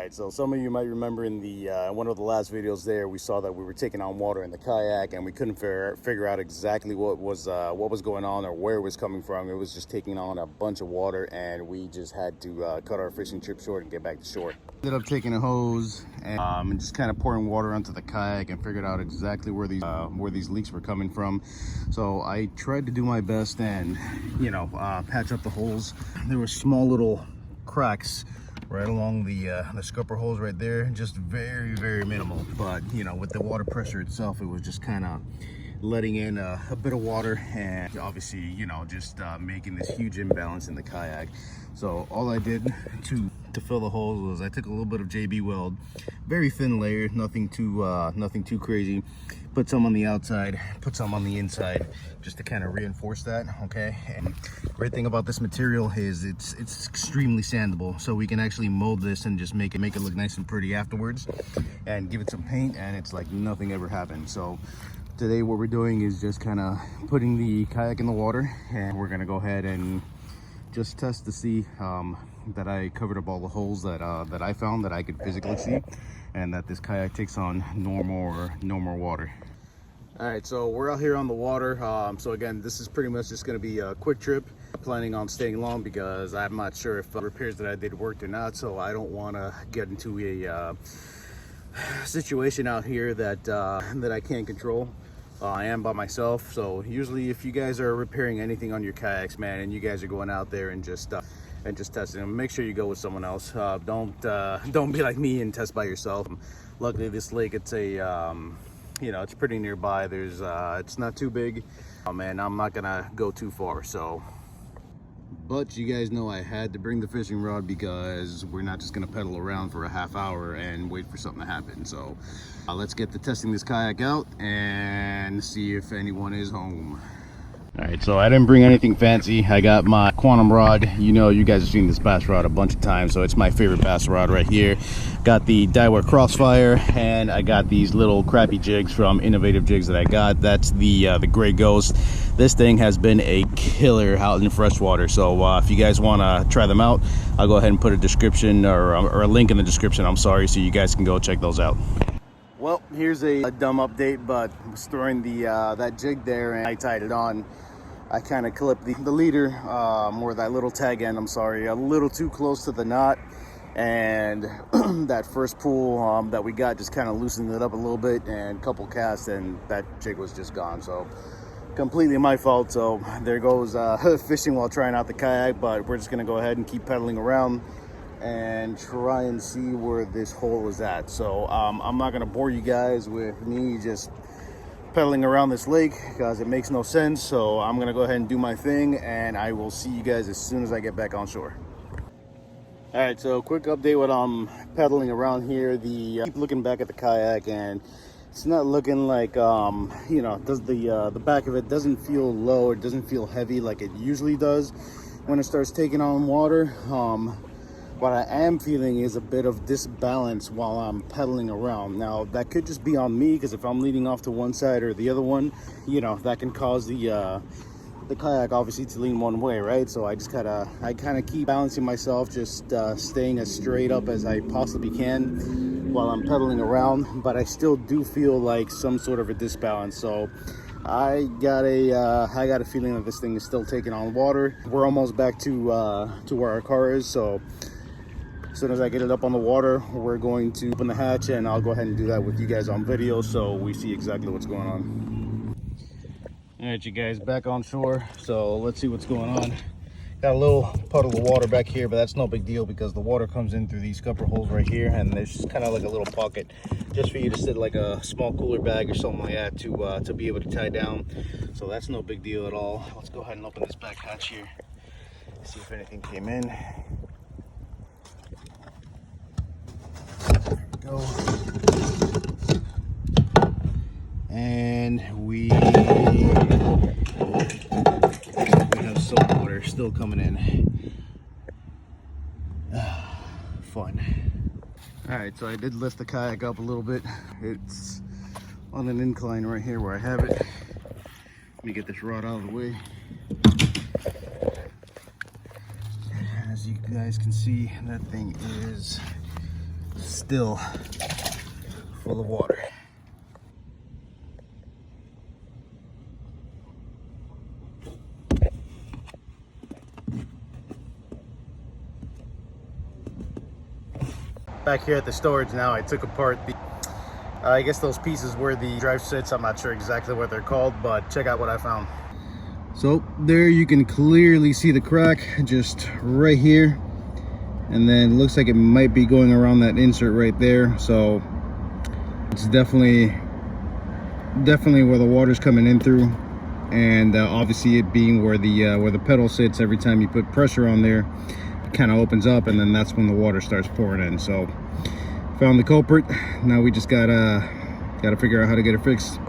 Alright, so some of you might remember in the one of the last videos there, we saw that we were taking on water in the kayak and we couldn't figure out exactly what was going on or where it was coming from. It was just taking on a bunch of water and we just had to cut our fishing trip short and get back to shore. Ended up taking a hose and just kind of pouring water onto the kayak and figured out exactly where these leaks were coming from. So I tried to do my best and, you know, patch up the holes. There were small little cracks right along the scupper holes right there, just very, very minimal. But, you know, with the water pressure itself, it was just kind of letting in a bit of water and obviously, you know, just making this huge imbalance in the kayak. So all I did to fill the holes was I took a little bit of JB Weld, very thin layer, nothing too crazy. Put some on the outside, put some on the inside, just to kind of reinforce that. Okay. And great thing about this material is it's extremely sandable, so we can actually mold this and just make it look nice and pretty afterwards, and give it some paint, and it's like nothing ever happened. So today what we're doing is just kind of putting the kayak in the water, and we're gonna go ahead and just test to see that I covered up all the holes that I found that I could physically see, and that this kayak takes on no more water. All right, so we're out here on the water. So again, this is pretty much just going to be a quick trip. Planning on staying long because I'm not sure if the repairs that I did worked or not, so I don't want to get into a situation out here that I can't control. I am by myself, so usually if you guys are repairing anything on your kayaks, man, and you guys are going out there and just testing them, make sure you go with someone else. Don't be like me and test by yourself. Luckily this lake, it's a you know, it's pretty nearby. There's it's not too big, and I'm not gonna go too far. So, but you guys know I had to bring the fishing rod because we're not just gonna pedal around for a half hour and wait for something to happen. So let's get to testing this kayak out and see if anyone is home. All right, so I didn't bring anything fancy. I got my quantum rod. You know, you guys have seen this bass rod a bunch of times, so it's my favorite bass rod right here. Got the Daiwa Crossfire, and I got these little crappy jigs from Innovative Jigs that I got. That's the Gray Ghost. This thing has been a killer out in freshwater. So if you guys want to try them out, I'll go ahead and put a description or a link in the description. I'm sorry, so you guys can go check those out. Well, here's a dumb update, but I was throwing that jig there and I tied it on. I kind of clipped the leader, or that little tag end, I'm sorry, a little too close to the knot. And that first pull that we got just kind of loosened it up a little bit, and a couple casts and that jig was just gone. So completely my fault. So there goes fishing while trying out the kayak, but we're just going to go ahead and keep pedaling around and try and see where this hole is at. So I'm not going to bore you guys with me just pedaling around this lake because it makes no sense. So I'm gonna go ahead and do my thing, and I will see you guys as soon as I get back on shore. All right, so quick update when I'm pedaling around here. Keep looking back at the kayak, and it's not looking like you know, the back of it doesn't feel low, it doesn't feel heavy like it usually does when it starts taking on water. What I am feeling is a bit of disbalance while I'm pedaling around. Now that could just be on me, because if I'm leaning off to one side or the other one, you know, that can cause the kayak obviously to lean one way, right? So I kind of keep balancing myself, just staying as straight up as I possibly can while I'm pedaling around, but I still do feel like some sort of a disbalance. So I got a feeling that this thing is still taking on water. We're almost back to where our car is, so as soon as I get it up on the water, we're going to open the hatch, and I'll go ahead and do that with you guys on video so we see exactly what's going on. All right, you guys, back on shore, so let's see what's going on. Got a little puddle of water back here, but that's no big deal because the water comes in through these scupper holes right here, and there's just kind of like a little pocket just for you to sit like a small cooler bag or something like that to be able to tie down. So that's no big deal at all. Let's go ahead and open this back hatch here, see if anything came in. There we go. And we have salt water still coming in. Fun. All right, so I did lift the kayak up a little bit. It's on an incline right here where I have it. Let me get this rod out of the way. As you guys can see, that thing is still full of water. Back here at the storage now, I took apart the I guess those pieces where the drive sits. I'm not sure exactly what they're called, but check out what I found. So there you can clearly see the crack just right here, and then looks like it might be going around that insert right there. So it's definitely where the water's coming in through, and obviously it being where the pedal sits. Every time you put pressure on there, it kind of opens up, and then that's when the water starts pouring in. So found the culprit. Now we just gotta figure out how to get it fixed.